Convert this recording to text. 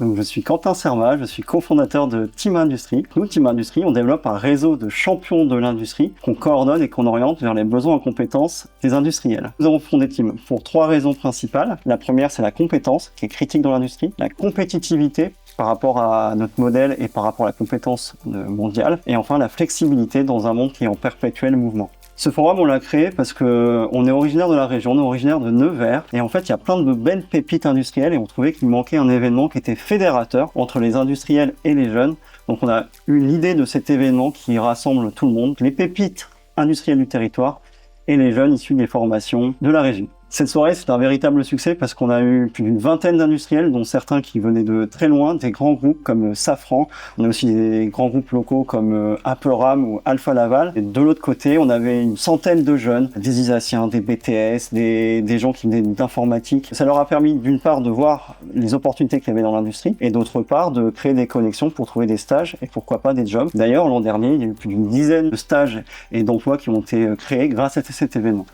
Donc, je suis Quentin Serma, je suis cofondateur de Team Industrie. Nous, Team Industrie, on développe un réseau de champions de l'industrie qu'on coordonne et qu'on oriente vers les besoins en compétences des industriels. Nous avons fondé Team pour 3 raisons principales. La première, c'est la compétence, qui est critique dans l'industrie, la compétitivité par rapport à notre modèle et par rapport à la compétence mondiale, et enfin la flexibilité dans un monde qui est en perpétuel mouvement. Ce forum, on l'a créé parce que on est originaire de la région, on est originaire de Nevers, et en fait, il y a plein de belles pépites industrielles, et on trouvait qu'il manquait un événement qui était fédérateur entre les industriels et les jeunes. Donc on a eu l'idée de cet événement qui rassemble tout le monde, les pépites industrielles du territoire et les jeunes issus des formations de la région. Cette soirée, c'est un véritable succès parce qu'on a eu plus d'une vingtaine d'industriels, dont certains qui venaient de très loin, des grands groupes comme Safran. On a aussi des grands groupes locaux comme Aperam ou Alfa Laval. Et de l'autre côté, on avait une centaine de jeunes, des Isaciens, des BTS, des gens qui venaient d'informatique. Ça leur a permis d'une part de voir les opportunités qu'il y avait dans l'industrie et d'autre part de créer des connexions pour trouver des stages et pourquoi pas des jobs. D'ailleurs, l'an dernier, il y a eu plus d'une dizaine de stages et d'emplois qui ont été créés grâce à cet événement.